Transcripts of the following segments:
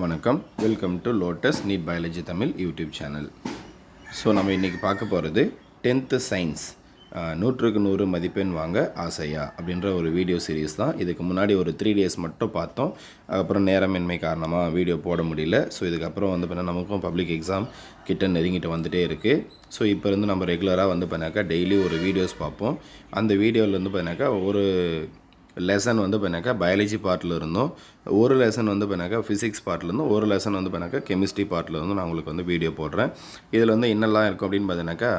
வணக்கம், welcome to Lotus NEET biology Tamil YouTube channel. So நம்ம இன்றைக்கி பார்க்க போகிறது 10th சயின்ஸ் 100க்கு 100 மதிப்பெண் வாங்க ஆசையா அப்படின்ற ஒரு வீடியோ சீரீஸ் தான். இதுக்கு முன்னாடி ஒரு 3 days மட்டும் பார்த்தோம். அதுக்கப்புறம் நேரமின்மை காரணமாக வீடியோ போட முடியல. ஸோ இதுக்கப்புறம் வந்து பார்த்தீங்கன்னா நமக்கும் பப்ளிக் எக்ஸாம் கிட்ட நெருங்கிட்டு வந்துகிட்டே இருக்குது. ஸோ இப்போ இருந்து நம்ம ரெகுலராக வந்து பார்த்தீங்கன்னாக்கா டெய்லி ஒரு வீடியோஸ் பார்ப்போம். அந்த வீடியோவில் வந்து பார்த்தீங்கன்னாக்கா ஒரு லெசன் வந்து பண்ணாக்கா பயாலஜி பார்ட்டில் இருந்தும், ஒரு லெசன் வந்து பண்ணாக்கா ஃபிசிக்ஸ் பார்ட்டில் இருந்தும், ஒரு லெசன் வந்து பண்ணாக்கா கெமிஸ்ட்ரி பார்ட்டில் இருந்தும் நான் உங்களுக்கு வந்து வீடியோ போடுறேன். இதில் வந்து என்னெல்லாம் இருக்கும் அப்படின்னு பார்த்தீங்கன்னாக்கா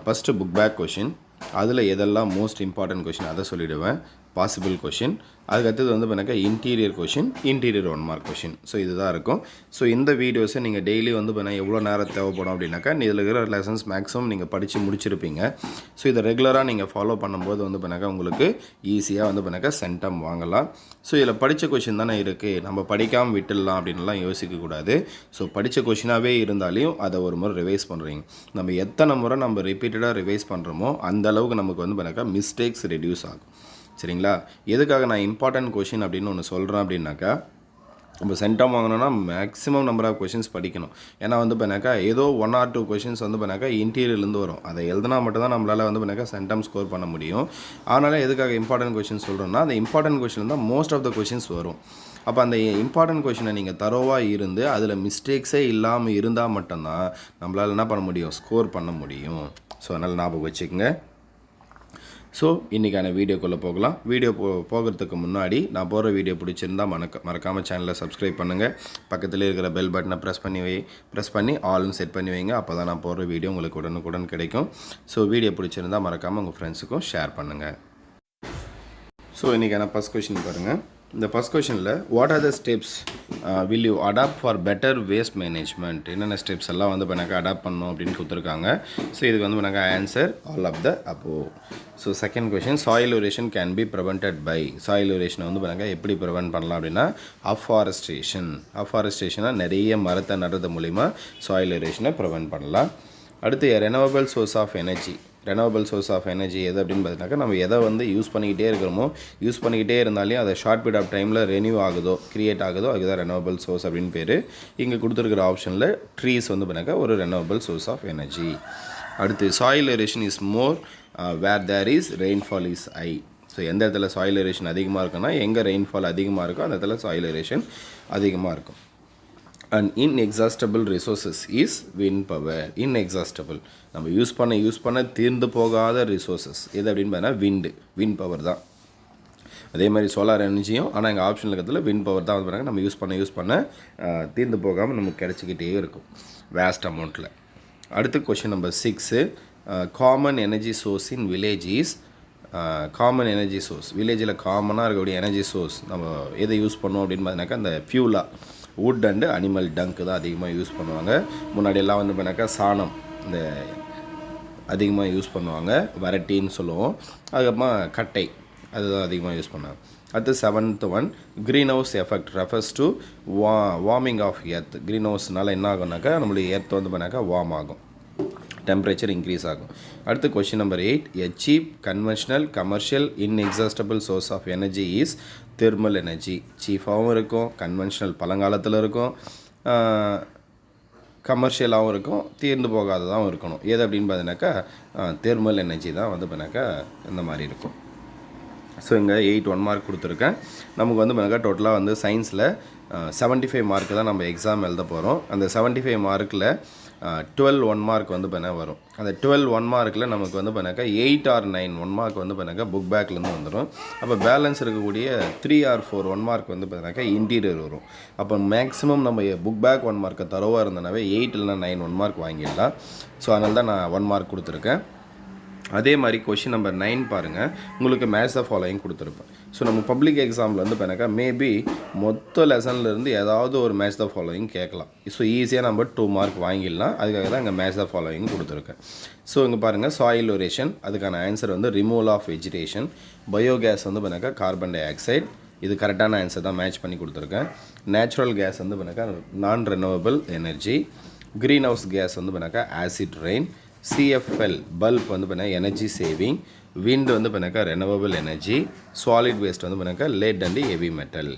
ஃபஸ்ட்டு புக் பேக் கொஷின், அதில் எதெல்லாம் மோஸ்ட் இம்பார்ட்டன்ட் கொஷின் அதை சொல்லிவிடுவேன். பாசிபிள் கொஷின், அதுக்கடுத்தது வந்து பண்ணாக்கா interior question, interior 1 mark question. So இதுதான் இருக்கும். ஸோ இந்த வீடியோஸை நீங்கள் டெய்லி வந்து பண்ணால் எவ்வளோ நேரம் தேவைப்படும் அப்படின்னாக்கா இதில் இருக்கிற லெசன்ஸ் மேக்ஸிமம் நீங்கள் படித்து முடிச்சிருப்பீங்க. ஸோ இதை ரெகுலராக நீங்கள் ஃபாலோ பண்ணும்போது வந்து பண்ணாக்கா உங்களுக்கு ஈஸியாக வந்து பண்ணாக்கா சென்டம் வாங்கலாம். ஸோ இதில் படித்த கொஷின் தானே இருக்குது, நம்ம படிக்காமல் விட்டுடலாம் அப்படின்லாம் யோசிக்கக்கூடாது. ஸோ படித்த கொஷினாகவே இருந்தாலையும் அதை ஒரு முறை ரிவைஸ் பண்ணுறீங்க. நம்ம எத்தனை முறை நம்ம ரிப்பீட்டடாக ரிவைஸ் பண்ணுறோமோ அந்த அளவுக்கு நமக்கு வந்து பண்ணாக்கா மிஸ்டேக்ஸ் ரெடியூஸ் ஆகும். சரிங்களா? எதுக்காக நான் இம்பார்ட்டன்ட் கொஷின் அப்படின்னு ஒன்று சொல்கிறேன் அப்படின்னாக்கா, நம்ம சென்டம் வாங்கணும்னா மேக்ஸிமம் நம்பர் ஆஃப் கொஷின்ஸ் படிக்கணும். ஏன்னா வந்து பண்ணாக்கா ஏதோ 1 or 2 கொஷின்ஸ் வந்து பண்ணாக்கா இன்டீரியர்லேருந்து வரும். அதை எழுதுனா மட்டும் தான் நம்மளால் வந்து பண்ணாக்கா சென்டம் ஸ்கோர் பண்ண முடியும். அதனால் எதுக்காக இம்பார்ட்டன்ட் கொஷின் சொல்கிறோன்னா, அந்த இம்பார்ட்டன்ட் கொஷின் தான் மோஸ்ட் ஆஃப் த கொஷின்ஸ் வரும். அப்போ அந்த இம்பார்ட்டன்ட் கொஷினை நீங்கள் தரோவாக இருந்து அதில் மிஸ்டேக்ஸே இல்லாமல் இருந்தால் மட்டும்தான் நம்மளால் என்ன பண்ண முடியும், ஸ்கோர் பண்ண முடியும். ஸோ அதனால் ஞாபகம் வச்சுக்கோங்க. ஸோ இன்றைக்கான வீடியோக்குள்ளே போகலாம். வீடியோ போகிறதுக்கு முன்னாடி நான் போகிற வீடியோ பிடிச்சிருந்தால் மறக்காமல் சேனலை சப்ஸ்கிரைப் பண்ணுங்கள். பக்கத்தில் இருக்கிற பெல் பட்டனை ப்ரெஸ் பண்ணி ஆல்னு செட் பண்ணி வைங்க. அப்போ தான் நான் போகிற வீடியோ உங்களுக்கு உடனுக்குடன் கிடைக்கும். ஸோ வீடியோ பிடிச்சிருந்தால் மறக்காமல் உங்கள் ஃப்ரெண்ட்ஸுக்கும் ஷேர் பண்ணுங்கள். ஸோ இன்றைக்கான ஃபஸ்ட் கொஷின் பாருங்கள். இந்த ஃபஸ்ட் கொஷனில் what are the steps will you adopt for better waste management, என்னென்ன ஸ்டெப்ஸ் எல்லாம் வந்து பண்ணாக்கா அடாப்ட் பண்ணணும் அப்படின்னு கொடுத்துருக்காங்க. ஸோ இதுக்கு வந்து பண்ணாக்கா answer all of the above. So second question, soil erosion can be prevented by, soil எரோஷனை வந்து பண்ணாக்கா எப்படி ப்ரிவென்ட் பண்ணலாம் அப்படின்னா அஃபாரஸ்டேஷனாக நிறைய மரத்தை நடுறது மூலிமா சாயில் எரோஷனை ப்ரிவென்ட் பண்ணலாம். அடுத்து renewable source of energy, renewable source of energy எது அப்படின்னு பார்த்தீங்கன்னாக்கா, நம்ம எதை வந்து யூஸ் பண்ணிக்கிட்டே இருக்கிறோமோ யூஸ் பண்ணிக்கிட்டே இருந்தாலே அதை ஷார்ட் பீரியட் ஆஃப் டைமில் ரெனியூ ஆகுதோ கிரியேட் ஆகுதோ அதுதான் ரெனவபிள் சோர்ஸ் அப்படின்னு பேர். இங்கே கொடுத்துருக்கிற ஆப்ஷனில் ட்ரீஸ் வந்து பண்ணாக்கா ஒரு ரெனவபிள் சோர்ஸ் ஆஃப் எனர்ஜி. அடுத்து soil erosion is more where there is rainfall is high. So எந்த இடத்துல சாயில் எரோஷன் அதிகமாக இருக்குன்னா, எங்கே ரெயின்ஃபால் அதிகமாக இருக்கோ அந்த இடத்துல சாயில் எரோஷன் அதிகமாக இருக்கும். And inexhaustible resources is wind power. Inexhaustible, நம்ம யூஸ் பண்ண தீர்ந்து போகாத ரிசோர்ஸஸ் எது அப்படின்னு பார்த்தீங்கன்னா விண்ட் பவர் தான். அதே மாதிரி சோலார் எனர்ஜியும், ஆனால் எங்கள் ஆப்ஷனில் இருக்கிறதுல விண்ட் பவர் தான் வந்து நம்ம யூஸ் பண்ண தீர்ந்து போகாமல் நமக்கு கிடச்சிக்கிட்டே இருக்கும் வேஸ்ட் அமௌண்ட்டில். அடுத்து question number 6, common energy source in village is. Common energy source, வில்லேஜில் காமனாக இருக்கக்கூடிய எனர்ஜி சோர்ஸ் நம்ம எதை யூஸ் பண்ணுவோம் அப்படின்னு பார்த்தீங்கன்னாக்கா அந்த ஃபியூலாக வுட் அண்டு அனிமல் டங்க்கு தான் அதிகமாக யூஸ் பண்ணுவாங்க. முன்னாடியெல்லாம் வந்து பண்ணாக்கா சாணம் இந்த அதிகமாக யூஸ் பண்ணுவாங்க, வரட்டின்னு சொல்லுவோம். அதுக்கப்புறமா கட்டை அதுதான் அதிகமாக யூஸ் பண்ணுவாங்க. அடுத்து 7th one, greenhouse effect refers to warming of earth. Green ஹவுஸ்னால என்ன ஆகும்னாக்கா நம்மளுடைய எர்த் வந்து பண்ணாக்கா வார்ம் ஆகும், டெம்பரேச்சர் இன்க்ரீஸ் ஆகும். அடுத்து question number 8, a cheap conventional commercial inexhaustible source of energy is thermal energy. சீஃபாகவும் இருக்கும், கன்வென்ஷனல் பழங்காலத்தில் இருக்கும், கமர்ஷியலாகவும் இருக்கும், தீர்ந்து போகாததாகவும் இருக்கணும். எது அப்படின்னு பார்த்தீங்கன்னாக்கா தெர்மல் எனர்ஜி தான் வந்து பண்ணாக்கா இந்த மாதிரி இருக்கும். ஸோ இங்கே 8 1 mark கொடுத்துருக்கேன். நமக்கு வந்து பண்ணாக்கா டோட்டலாக வந்து சயின்ஸில் 75 mark தான் நம்ம எக்ஸாம் எழுத போகிறோம். அந்த 75 markல் 12 1 mark வந்து பண்ண வரும். அந்த 12 1 markல் நமக்கு வந்து பண்ணாக்கா 8 or 9 1 mark வந்து பண்ணாக்கா புக் பேக்லேருந்து வந்துடும். அப்போ பேலன்ஸ் இருக்கக்கூடிய 3 or 4 1 mark வந்து பண்ணாக்கா இன்டீரியர் வரும். அப்போ மேக்ஸிமம் நம்ம புக் பேக் 1 mark தரவாக இருந்தனாவே 8 இல்லைனா 9 1 mark வாங்கிடலாம். ஸோ அதனால தான் நான் 1 mark கொடுத்துருக்கேன். அதே மாதிரி கொஷின் நம்பர் 9 பாருங்கள். உங்களுக்கு மேட்ச் த ஃபாலோயிங் கொடுத்துருப்பேன். ஸோ நம்ம பப்ளிக் எக்ஸாமில் வந்து பண்ணாக்கா மேபி மொத்த லெசன்லேருந்து ஏதாவது ஒரு மேட்ச் த ஃபாலோயிங் கேட்கலாம். ஸோ ஈஸியாக நம்ம 2 mark வாங்கிடலாம். அதுக்காக தான் இங்கே மேட்ச் த ஃபாலோயிங் கொடுத்துருக்கேன். ஸோ இங்கே பாருங்கள், சாயில் எரோஷன் அதுக்கான ஆன்சர் வந்து ரிமூவல் ஆஃப் வெஜிடேஷன். பயோகேஸ் வந்து பண்ணாக்கா கார்பன் டை ஆக்சைடு, இது கரெக்டான ஆன்சர் தான் மேட்ச் பண்ணி கொடுத்துருக்கேன். நேச்சுரல் கேஸ் வந்து பண்ணாக்கா நான் renewable energy. Green house case வந்து பண்ணாக்கா ஆசிட் ரெயின். CFL பல்ப் வந்து பண்ணால் எனர்ஜி சேவிங். விண்ட் வந்து பண்ணாக்கா ரெனவபிள் எனர்ஜி. சாலிட் வேஸ்ட் வந்து பண்ணாக்கா lead and heavy metal.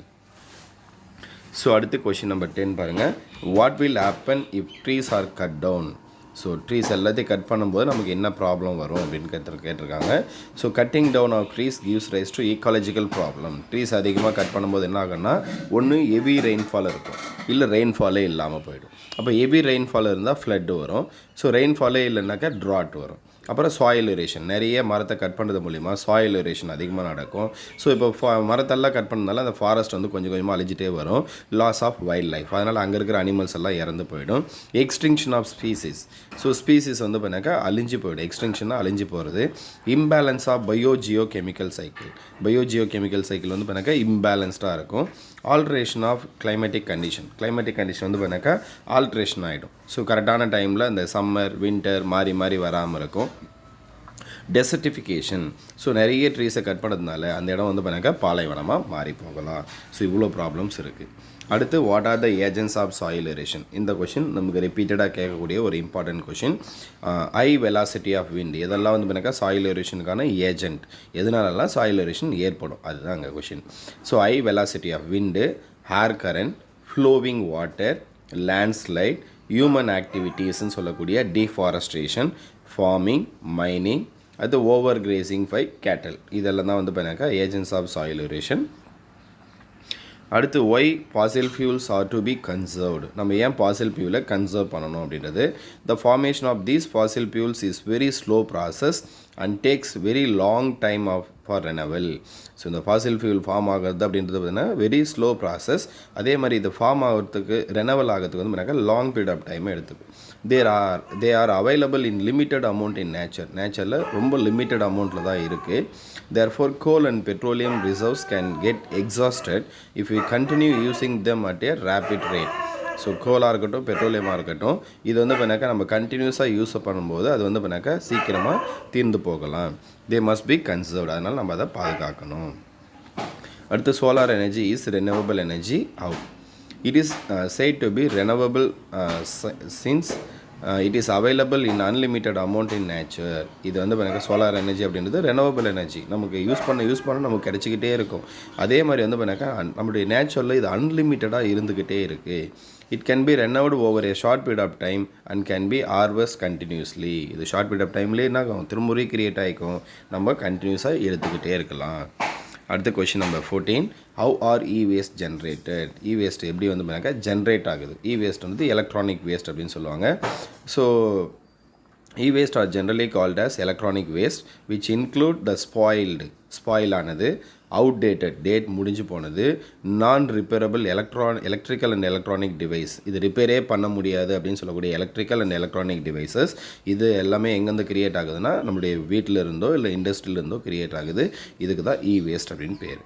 So அடுத்து கொஷின் நம்பர் 10 பாருங்கள். What will happen if trees are cut down? So trees எல்லாத்தையும் கட் பண்ணும்போது நமக்கு என்ன ப்ராப்ளம் வரும் அப்படின்னு கேட்டிருக்காங்க. So cutting down of trees gives rise to ecological problem. Trees அதிகமாக கட் பண்ணும்போது என்ன ஆகும்னா, ஒன்று ஹெவி ரெயின்ஃபால் இருக்கும், இல்லை ரெயின்ஃபாலே இல்லாமல் போயிடும். அப்போ ஹெவி ரெயின்ஃபால் இருந்தால் ஃப்ளட்டு வரும். ஸோ ரெயின்ஃபாலே இல்லைனாக்கா ட்ராட் வரும். அப்புறம் சாயில் எரேஷன், நிறைய மரத்தை கட் பண்ணுறது மூலிமா சாயில் எரேஷன் அதிகமாக நடக்கும். ஸோ இப்போ மரத்தெல்லாம் கட் பண்ணதால அந்த ஃபாரஸ்ட் வந்து கொஞ்சம் கொஞ்சமாக அழிஞ்சிட்டே வரும். லாஸ் ஆஃப் வைல்ட் லைஃப், அதனால் அங்கே இருக்கிற அனிமல்ஸ் எல்லாம் இறந்து போயிடும். Extinction of species, so species வந்து பண்ணாக்கா அழிஞ்சு போயிடும். எக்ஸ்டிங்ஷனாக அழிஞ்சு போகிறது. Imbalance of biogeochemical cycle, biogeochemical cycle வந்து பண்ணாக்கா இம்பேலன்ஸ்டாக இருக்கும். Alteration of climatic condition, climatic condition வந்து பண்ணாக்கா ஆல்ட்ரேஷன் ஆகிடும். ஸோ கரெக்டான டைமில் இந்த சம்மர் வின்டர் மாறி மாறி வராமல் இருக்கும். டெசர்டிஃபிகேஷன், ஸோ நிறைய ட்ரீஸை கட் பண்ணதுனால அந்த இடம் வந்து பண்ணாக்கா பாலைவனமாக மாறி போகலாம். ஸோ இவ்வளோ ப்ராப்ளம்ஸ் இருக்குது. அடுத்து what are the agents of soil erosion? இந்த கொஷின் நமக்கு ரிப்பீட்டடாக கேட்கக்கூடிய ஒரு important question. High velocity of wind, இதெல்லாம் வந்து பண்ணாக்கா சாயில் எரேஷனுக்கான ஏஜென்ட். எதனாலலாம் சாயில் எரேஷன் ஏற்படும், அதுதான் அங்கே question. So high velocity of wind, air current, flowing water, landslide, human ஆக்டிவிட்டீஸ்ன்னு சொல்லக்கூடிய டீஃபாரஸ்ட்ரேஷன், ஃபார்மிங், மைனிங், அது ஓவர் கிரேசிங் பை கேட்டல், இதெல்லாம் தான் வந்து பண்ணாக்கா ஏஜென்ட்ஸ் ஆஃப் சாயில் எரேஷன். அடுத்து why fossil fuels are to be conserved, நம்ம ஏன் ஃபாசில் ஃபியூலை கன்சர்வ் பண்ணணும் அப்படின்றது. The formation of these fossil fuels is very slow process and takes very long time of for renewal. So இந்த fossil fuel form ஆகிறது அப்படின்றது பார்த்திங்கன்னா very slow process. அதே மாதிரி இது ஃபார்ம் ஆகிறதுக்கு ரெனவல் ஆகிறதுக்கு வந்து பார்த்திங்கன்னா லாங் பீரியட் ஆஃப் டைம் எடுத்துக்கும். They are available in limited amount in நேச்சரில் ரொம்ப லிமிட்டட் அமௌண்ட்டில் தான் இருக்குது. Therefore, coal and petroleum reserves can get exhausted if we continue using them at a rapid rate. So கோலாக இருக்கட்டும் பெட்ரோலியமாக இருக்கட்டும், இது வந்து பண்ணாக்கா நம்ம கண்டினியூஸாக யூஸ் பண்ணும்போது அது வந்து பண்ணாக்கா சீக்கிரமாக தீர்ந்து போகலாம். தே மஸ்ட் பி கன்சர்வ்டு, அதனால் நம்ம அதை பாதுகாக்கணும். அடுத்து solar energy is renewable energy. How? It is said to be renewable since it is available in unlimited amount in nature. இது வந்து எனக்கு சோலார் எனர்ஜி அப்படின்றது ரெனவபிள் எனர்ஜி, நமக்கு யூஸ் பண்ண நமக்கு கிடச்சிக்கிட்டே இருக்கும். அதே மாதிரி வந்து பண்ணாக்கா நம்மளுடைய நேச்சுரலில் இது அன்லிமிட்டடாக இருந்துக்கிட்டே இருக்குது. It can be renewed over a short period of time and can be harvest continuously. இது ஷார்ட் பீரியட் ஆஃப் டைம்லேயே என்ன ஆகும், திரும்ப கிரியேட் ஆகிக்கும், நம்ம கண்டினியூஸாக எடுத்துக்கிட்டே இருக்கலாம். அடுத்த question number 14. How are e waste generated? E waste எப்படி வந்து பண்ணாக்கா ஜென்ரேட் ஆகுது? இ வேஸ்ட் வந்து எலக்ட்ரானிக் வேஸ்ட் அப்படின்னு சொல்லுவாங்க. So e-waste are generally called as electronic waste which include the spoil ஆனது, outdated டேட் முடிஞ்சு போனது, நான் repairable electrical and electronic device, இது ரிப்பேரே பண்ண முடியாது அப்படின்னு சொல்லக்கூடிய எலக்ட்ரிக்கல் அண்ட் எலக்ட்ரானிக் டிவைசஸ். இது எல்லாமே எங்கேருந்து கிரியேட் ஆகுதுன்னா நம்மளுடைய வீட்டில் இருந்தோ இல்லை இண்டஸ்ட்ரியில் இருந்தோ கிரியேட் ஆகுது. இதுக்கு தான் இ வேஸ்ட் அப்படின்னு பேர்.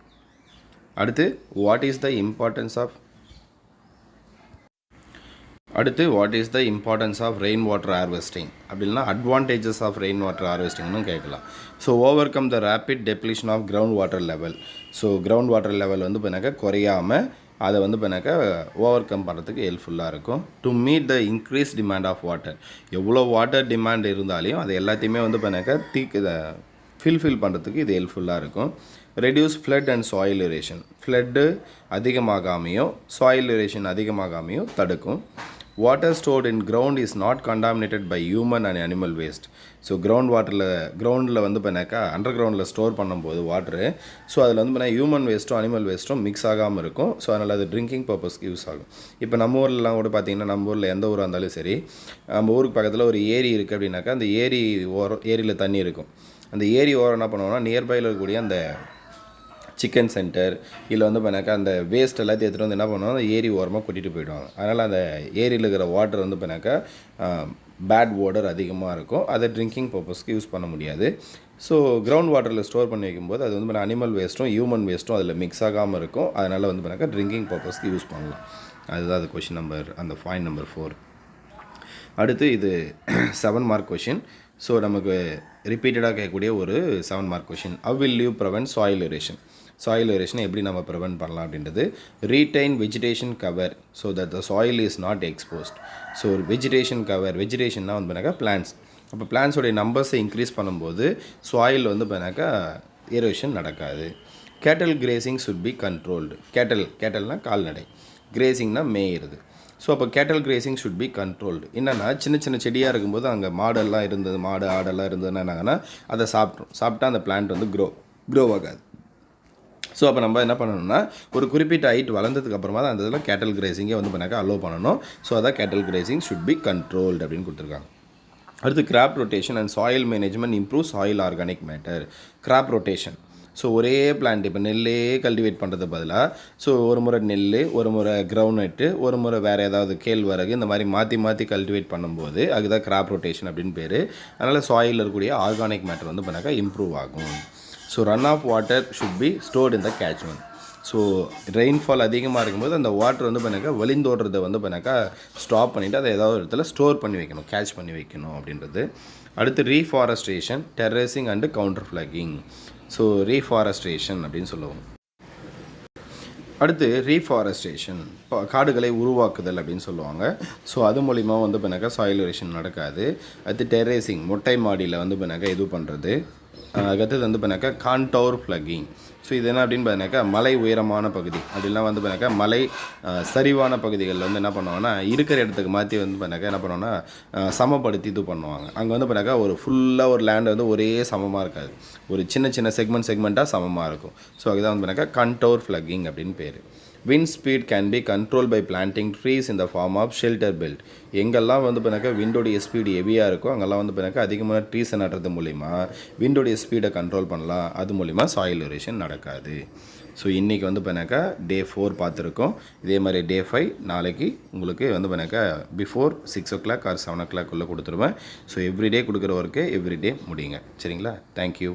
அடுத்து what is the importance of rain water harvesting அப்படின்னா அட்வான்டேஜஸ் ஆஃப் ரெயின் வாட்டர் ஹார்வெஸ்டிங்னு கேட்கலாம். So overcome the rapid depletion of ground water level. So ground water level வந்து பண்ணாக்கா குறையாமல் அதை வந்து பண்ணாக்கா ஓவர் கம் பண்ணுறதுக்கு ஹெல்ப்ஃபுல்லாக இருக்கும். To meet the increase demand of water, எவ்வளோ வாட்டர் டிமாண்ட் இருந்தாலையும் அது எல்லாத்தையுமே வந்து பண்ணாக்கா ஃபில் பண்ணுறதுக்கு இது ஹெல்ப்ஃபுல்லாக இருக்கும். Reduce flood and soil erosion, flood அதிகமாகாமையோ சாயில் எரேஷன் அதிகமாகாமையோ தடுக்கும். Water stored in ground is not contaminated by human and animal waste. So கிரவுண்டில் வந்து பண்ணாக்கா அண்டர் கிரவுண்டில் ஸ்டோர் பண்ணும்போது வாட்ரு, ஸோ அதில் வந்து பண்ணால் ஹியூமன் வேஸ்ட்டும் அனிமல் வேஸ்ட்டும் மிக்ஸ் ஆகாமல் இருக்கும். ஸோ அதனால் அது ட்ரிங்கிங் பர்பஸ்க்கு யூஸ் ஆகும். இப்போ நம்ம ஊர்லலாம் கூட பார்த்திங்கன்னா, நம்ம ஊரில் எந்த ஊராக இருந்தாலும் சரி, நம்ம ஊருக்கு பக்கத்தில் ஒரு ஏரி இருக்குது அப்படின்னாக்கா அந்த ஏரியில் தண்ணி இருக்கும். அந்த ஏரி ஓரம் என்ன பண்ணுவோம்னா நியர்பையில் இருக்கக்கூடிய அந்த சிக்கன் சென்டர் இல்லை வந்து பண்ணாக்கா அந்த வேஸ்ட் எல்லாத்தையும் எடுத்துகிட்டு வந்து என்ன பண்ணுவாங்க, அந்த ஏரி ஓரமாக கொட்டிட்டு போயிடுவாங்க. அதனால் அந்த ஏரியில் இருக்கிற வாட்டர் வந்து பண்ணாக்கா பேட் வாட்டர் அதிகமாக இருக்கும். அதை ட்ரிங்கிங் பர்பஸ்க்கு யூஸ் பண்ண முடியாது. ஸோ கிரவுண்ட் வாட்டரில் ஸ்டோர் பண்ணி வைக்கும்போது அது வந்து அனிமல் வேஸ்ட்டும் ஹியூமன் வேஸ்ட்டும் அதில் மிக்ஸ் ஆகாமல் இருக்கும். அதனால் வந்து பண்ணாக்கா ட்ரிங்கிங் பர்பஸ்க்கு யூஸ் பண்ணலாம். அதுதான் அது கொஷின் நம்பர், அந்த பாயிண்ட் நம்பர் 4. அடுத்து இது 7 மார்க் கொஷின். ஸோ நமக்கு ரிப்பீட்டடாக கேட்கக்கூடிய ஒரு 7 mark question. How will you prevent soil erosion? Soil எரேஷனை எப்படி நம்ம ப்ரிவென்ட் பண்ணலாம் அப்படின்றது. Retain vegetation cover so that the soil is not exposed. So vegetation cover, வெஜிடேஷன்னா வந்து பண்ணாக்கா பிளான்ஸ். அப்போ பிளான்ஸோடைய நம்பர்ஸை இன்க்ரீஸ் பண்ணும்போது சாயில் வந்து பண்ணாக்கா எரோஷன் நடக்காது. கேட்டல் கிரேசிங் சுட் பி கண்ட்ரோல்டு. கேட்டல்னால் கால்நடை. கிரேசிங்னா மேயிறது. ஸோ அப்போ கேட்டல் கிரேசிங் ஷுட் பி கண்ட்ரோல்டு. என்னென்னா சின்ன சின்ன செடியாக இருக்கும்போது அங்கே மாடெல்லாம் இருந்தது, மாடு ஆடெல்லாம் இருந்ததுன்னா என்னாங்கன்னா அதை சாப்பிட்டா அந்த பிளான்ட் வந்து க்ரோ ஆகாது. ஸோ அப்போ நம்ம என்ன பண்ணணும்னா ஒரு குறிப்பிட்ட ஹைட் வளர்ந்ததுக்கு அப்புறமா தான் அந்த இதில் கேட்டல் கிரேசிங்கே வந்து பண்ணாக்கா அலோவ் பண்ணணும். ஸோ அதான் கேட்டல் கிரேசிங் ஷுட் பி கண்ட்ரோல்டு அப்படின்னு கொடுத்துருக்காங்க. அடுத்து graph rotation and soil management improve soil organic matter. Graph rotation, so ஒரே பிளான்ட் இப்போ நெல்லே கல்டிவேட் பண்ணுறது பதிலாக ஸோ ஒரு முறை நெல், ஒரு முறை கிரவுண்ட்நட்டு, ஒரு முறை வேறு ஏதாவது கேழ்வரகு, இந்த மாதிரி மாற்றி மாற்றி கல்டிவேட் பண்ணும்போது அதுதான் கிராப் ரொட்டேஷன் அப்படின்னு பேர். அதனால் சாயிலில் இருக்கக்கூடிய ஆர்கானிக் மேட்டர் வந்து பண்ணாக்கா இம்ப்ரூவ் ஆகும். So run off water should be stored in the catchment. So rainfall அதிகமாக இருக்கும்போது அந்த வாட்டர் வந்து பண்ணாக்கா வழிந்தோடுறதை வந்து பண்ணாக்கா ஸ்டாப் பண்ணிவிட்டு அதை ஏதாவது ஒரு இடத்துல ஸ்டோர் பண்ணி வைக்கணும், கேட்ச் பண்ணி வைக்கணும் அப்படின்றது. அடுத்து ரீஃபாரஸ்ட்ரேஷன், டெரஸிங் அண்டு கவுண்டர் ஃப்ளக்கிங். ஸோ ரீஃபாரஸ்ட்ரேஷன் அப்படின்னு சொல்லுவோம். அடுத்து ரீஃபாரஸ்ட்ரேஷன், காடுகளை உருவாக்குதல் அப்படின்னு சொல்லுவாங்க. ஸோ அது மூலிமா வந்து பண்ணாக்கா சாயில் எரோஷன் நடக்காது. அடுத்து டெரேசிங், மொட்டை மாடியில் வந்து பண்ணாக்கா இது பண்ணுறது. அடுத்தது வந்து பண்ணாக்கா கான்டோர் ஃப்ளக்கிங். ஸோ இது என்ன அப்படின்னு பார்த்தீங்கன்னாக்கா மலை உயரமான பகுதி அப்படிலாம் வந்து பண்ணாக்கா மலை சரிவான பகுதிகளில் வந்து என்ன பண்ணுவாங்கன்னா இருக்கிற இடத்துக்கு மாற்றி வந்து பண்ணாக்கா என்ன பண்ணுவாங்கன்னா சமப்படுத்தி இது பண்ணுவாங்க. அங்கே வந்து பண்ணாக்கா ஒரு ஃபுல்லாக ஒரு லேண்ட் வந்து ஒரே சமமாக இருக்காது, ஒரு சின்ன சின்ன செக்மெண்ட்டாக சமமாக இருக்கும். ஸோ அதுதான் வந்து பண்ணாக்கா கண்டோர் ஃப்ளக்கிங் அப்படின்னு பேர். Wind speed can be control by planting trees in the form of shelter belt. எங்கெல்லாம் வந்து பண்ணாக்கா விண்டோடைய ஸ்பீடு ஹெவியாக இருக்கும் அங்கெல்லாம் வந்து பண்ணாக்கா அதிகமான ட்ரீஸை நடுறது மூலிமா விண்டோடைய ஸ்பீடை கண்ட்ரோல் பண்ணலாம். அது மூலிமா சாயில் எரோஷன் நடக்காது. ஸோ இன்றைக்கி வந்து பண்ணாக்கா டே 4 பார்த்துருக்கோம். இதே மாதிரி டே 5 நாளைக்கு உங்களுக்கு வந்து பண்ணாக்கா பிஃபோர் 6 o'clock ஆர் 7 o'clock கொடுத்துருவேன். ஸோ எவ்ரிடே கொடுக்குற ஒர்க்கு எவ்ரிடே முடியுங்க. சரிங்களா? தேங்க்யூ.